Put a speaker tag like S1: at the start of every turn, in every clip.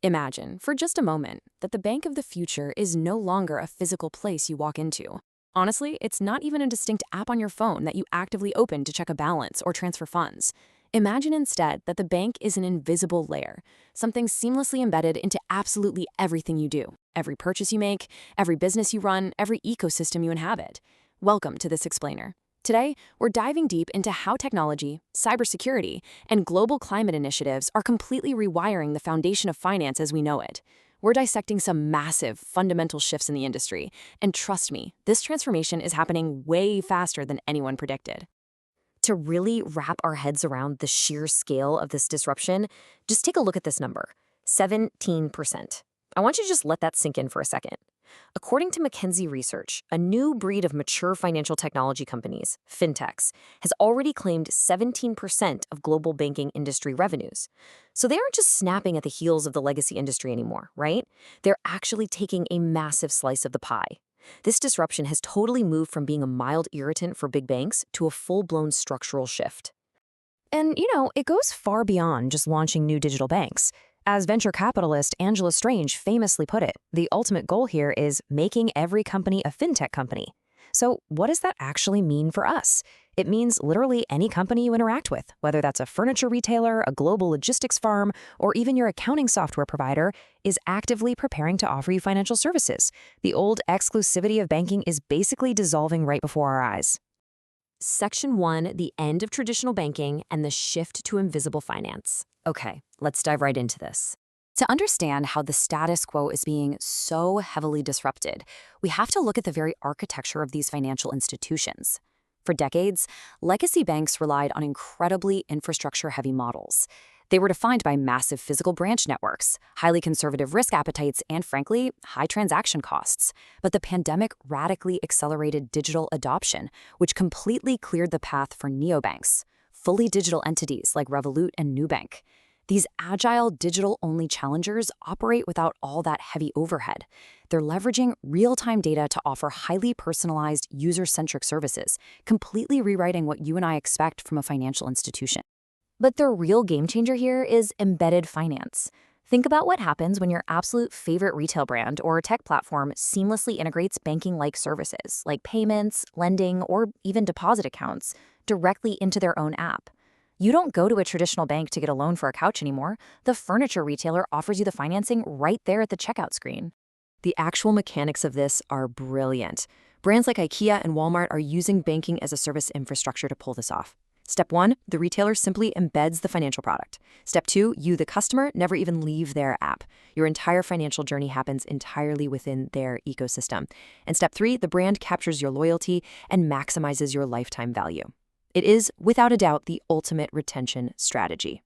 S1: Imagine, for just a moment, that the bank of the future is no longer a physical place you walk into. Honestly, it's not even a distinct app on your phone that you actively open to check a balance or transfer funds. Imagine instead that the bank is an invisible layer, something seamlessly embedded into absolutely everything you do, every purchase you make, every business you run, every ecosystem you inhabit. Welcome to This Explainer. Today, we're diving deep into how technology, cybersecurity, and global climate initiatives are completely rewiring the foundation of finance as we know it. We're dissecting some massive, fundamental shifts in the industry, and trust me, this transformation is happening way faster than anyone predicted. To really wrap our heads around the sheer scale of this disruption, just take a look at this number, 17%. I want you to just let that sink in for a second. According to McKinsey Research, a new breed of mature financial technology companies, fintechs, has already claimed 17% of global banking industry revenues. So they aren't just snapping at the heels of the legacy industry anymore, right? They're actually taking a massive slice of the pie. This disruption has totally moved from being a mild irritant for big banks to a full-blown structural shift. And, it goes far beyond just launching new digital banks. As venture capitalist Angela Strange famously put it, the ultimate goal here is making every company a fintech company. So what does that actually mean for us? It means literally any company you interact with, whether that's a furniture retailer, a global logistics firm, or even your accounting software provider, is actively preparing to offer you financial services. The old exclusivity of banking is basically dissolving right before our eyes. Section 1, the end of traditional banking and the shift to invisible finance. Okay, let's dive right into this. To understand how the status quo is being so heavily disrupted, we have to look at the very architecture of these financial institutions. For decades, legacy banks relied on incredibly infrastructure-heavy models. They were defined by massive physical branch networks, highly conservative risk appetites, and frankly, high transaction costs. But the pandemic radically accelerated digital adoption, which completely cleared the path for neobanks, fully digital entities like Revolut and Nubank. These agile, digital-only challengers operate without all that heavy overhead. They're leveraging real-time data to offer highly personalized, user-centric services, completely rewriting what you and I expect from a financial institution. But the real game changer here is embedded finance. Think about what happens when your absolute favorite retail brand or tech platform seamlessly integrates banking-like services like payments, lending, or even deposit accounts directly into their own app. You don't go to a traditional bank to get a loan for a couch anymore. The furniture retailer offers you the financing right there at the checkout screen. The actual mechanics of this are brilliant. Brands like IKEA and Walmart are using banking as a service infrastructure to pull this off. Step 1, the retailer simply embeds the financial product. Step 2, you, the customer, never even leave their app. Your entire financial journey happens entirely within their ecosystem. And Step 3, the brand captures your loyalty and maximizes your lifetime value. It is, without a doubt, the ultimate retention strategy.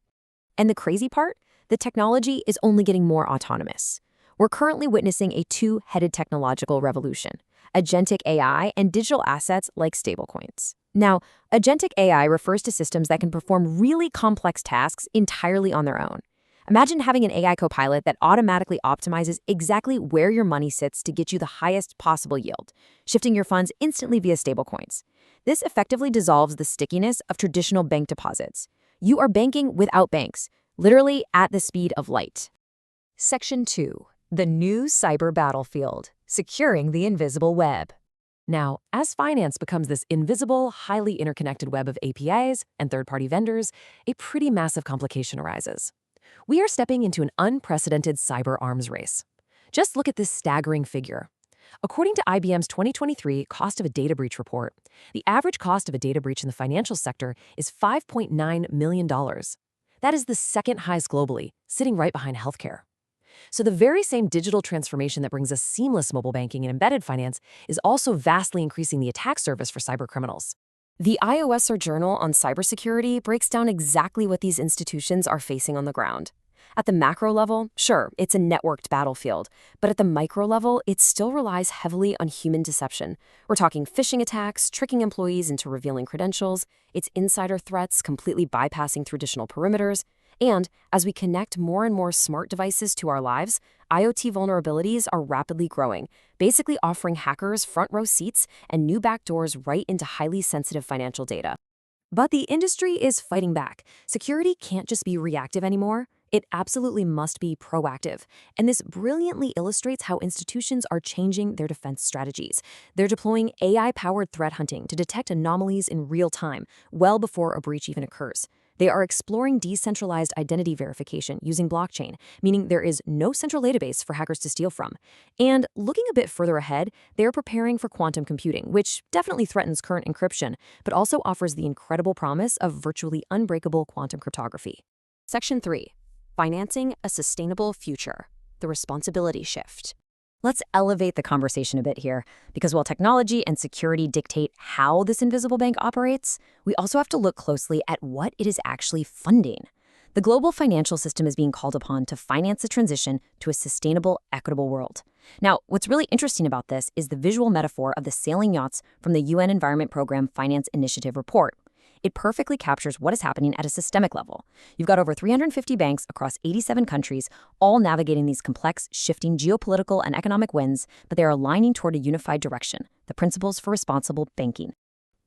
S1: And the crazy part? The technology is only getting more autonomous. We're currently witnessing a two-headed technological revolution: agentic AI and digital assets like stablecoins. Now, agentic AI refers to systems that can perform really complex tasks entirely on their own. Imagine having an AI copilot that automatically optimizes exactly where your money sits to get you the highest possible yield, shifting your funds instantly via stablecoins. This effectively dissolves the stickiness of traditional bank deposits. You are banking without banks, literally at the speed of light. Section 2. The new cyber battlefield, securing the invisible web. Now, as finance becomes this invisible, highly interconnected web of APIs and third-party vendors, a pretty massive complication arises. We are stepping into an unprecedented cyber arms race. Just look at this staggering figure. According to IBM's 2023 Cost of a Data Breach report, the average cost of a data breach in the financial sector is $5.9 million. That is the second highest globally, sitting right behind healthcare. So the very same digital transformation that brings us seamless mobile banking and embedded finance is also vastly increasing the attack surface for cybercriminals. The iOS Journal on Cybersecurity breaks down exactly what these institutions are facing on the ground. At the macro level, sure, it's a networked battlefield, but at the micro level, it still relies heavily on human deception. We're talking phishing attacks, tricking employees into revealing credentials, it's insider threats completely bypassing traditional perimeters, and as we connect more and more smart devices to our lives, IoT vulnerabilities are rapidly growing, basically offering hackers front-row seats and new backdoors right into highly sensitive financial data. But the industry is fighting back. Security can't just be reactive anymore. It absolutely must be proactive. And this brilliantly illustrates how institutions are changing their defense strategies. They're deploying AI-powered threat hunting to detect anomalies in real time, well before a breach even occurs. They are exploring decentralized identity verification using blockchain, meaning there is no central database for hackers to steal from. And looking a bit further ahead, they are preparing for quantum computing, which definitely threatens current encryption, but also offers the incredible promise of virtually unbreakable quantum cryptography. Section 3. Financing a Sustainable Future. The Responsibility Shift. Let's elevate the conversation a bit here, because while technology and security dictate how this invisible bank operates, we also have to look closely at what it is actually funding. The global financial system is being called upon to finance the transition to a sustainable, equitable world. Now, what's really interesting about this is the visual metaphor of the sailing yachts from the UN Environment Program Finance Initiative report. It perfectly captures what is happening at a systemic level. You've got over 350 banks across 87 countries, all navigating these complex, shifting geopolitical and economic winds, but they are aligning toward a unified direction, the principles for responsible banking.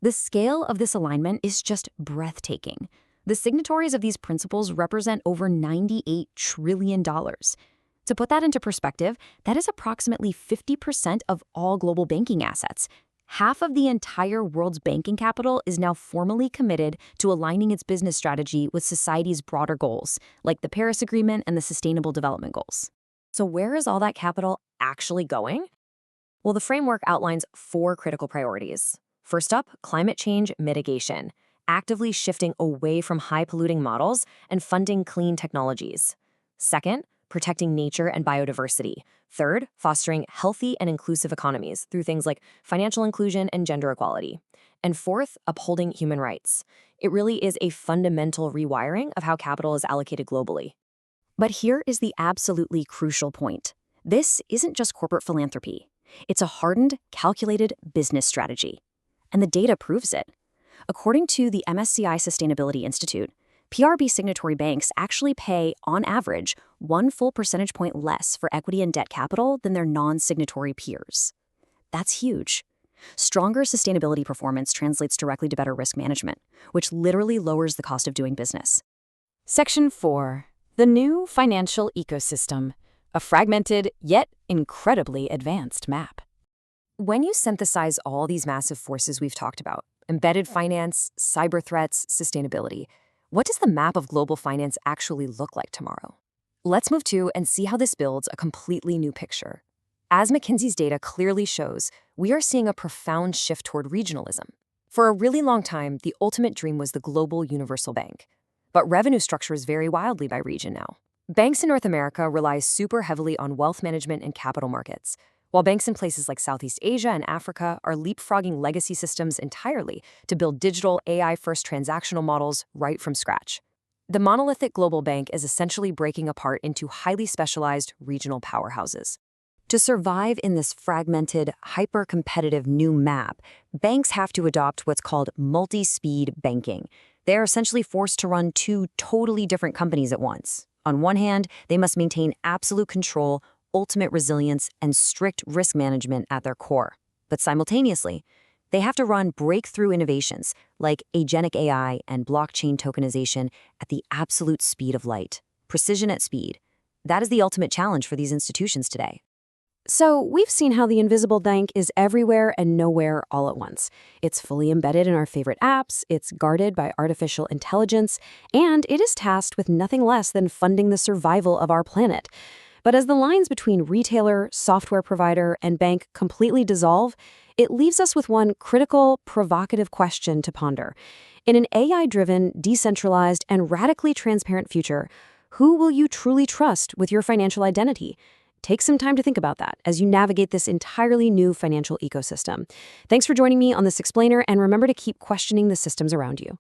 S1: The scale of this alignment is just breathtaking. The signatories of these principles represent over $98 trillion. To put that into perspective, that is approximately 50% of all global banking assets. Half of the entire world's banking capital is now formally committed to aligning its business strategy with society's broader goals, like the Paris Agreement and the Sustainable Development Goals. So where is all that capital actually going? Well, the framework outlines 4 critical priorities. First up, climate change mitigation, actively shifting away from high-polluting models and funding clean technologies. Second, protecting nature and biodiversity. Third, fostering healthy and inclusive economies through things like financial inclusion and gender equality. And fourth, upholding human rights. It really is a fundamental rewiring of how capital is allocated globally. But here is the absolutely crucial point. This isn't just corporate philanthropy. It's a hardened, calculated business strategy. And the data proves it. According to the MSCI Sustainability Institute, PRB signatory banks actually pay, on average, 1 full percentage point less for equity and debt capital than their non-signatory peers. That's huge. Stronger sustainability performance translates directly to better risk management, which literally lowers the cost of doing business. Section 4. The new financial ecosystem, a fragmented yet incredibly advanced map. When you synthesize all these massive forces we've talked about, embedded finance, cyber threats, sustainability, what does the map of global finance actually look like tomorrow? Let's move to and see how this builds a completely new picture. As McKinsey's data clearly shows, we are seeing a profound shift toward regionalism. For a really long time, the ultimate dream was the global universal bank. But revenue structures vary wildly by region now. Banks in North America rely super heavily on wealth management and capital markets, while banks in places like Southeast Asia and Africa are leapfrogging legacy systems entirely to build digital AI-first transactional models right from scratch. The monolithic global bank is essentially breaking apart into highly specialized regional powerhouses. To survive in this fragmented, hyper-competitive new map, banks have to adopt what's called multi-speed banking. They are essentially forced to run 2 totally different companies at once. On one hand, they must maintain absolute control, ultimate resilience, and strict risk management at their core. But simultaneously, they have to run breakthrough innovations like agentic AI and blockchain tokenization at the absolute speed of light. Precision at speed. That is the ultimate challenge for these institutions today. So we've seen how the invisible bank is everywhere and nowhere all at once. It's fully embedded in our favorite apps, it's guarded by artificial intelligence, and it is tasked with nothing less than funding the survival of our planet. But as the lines between retailer, software provider, and bank completely dissolve, it leaves us with one critical, provocative question to ponder. In an AI-driven, decentralized, and radically transparent future, who will you truly trust with your financial identity? Take some time to think about that as you navigate this entirely new financial ecosystem. Thanks for joining me on this explainer, and remember to keep questioning the systems around you.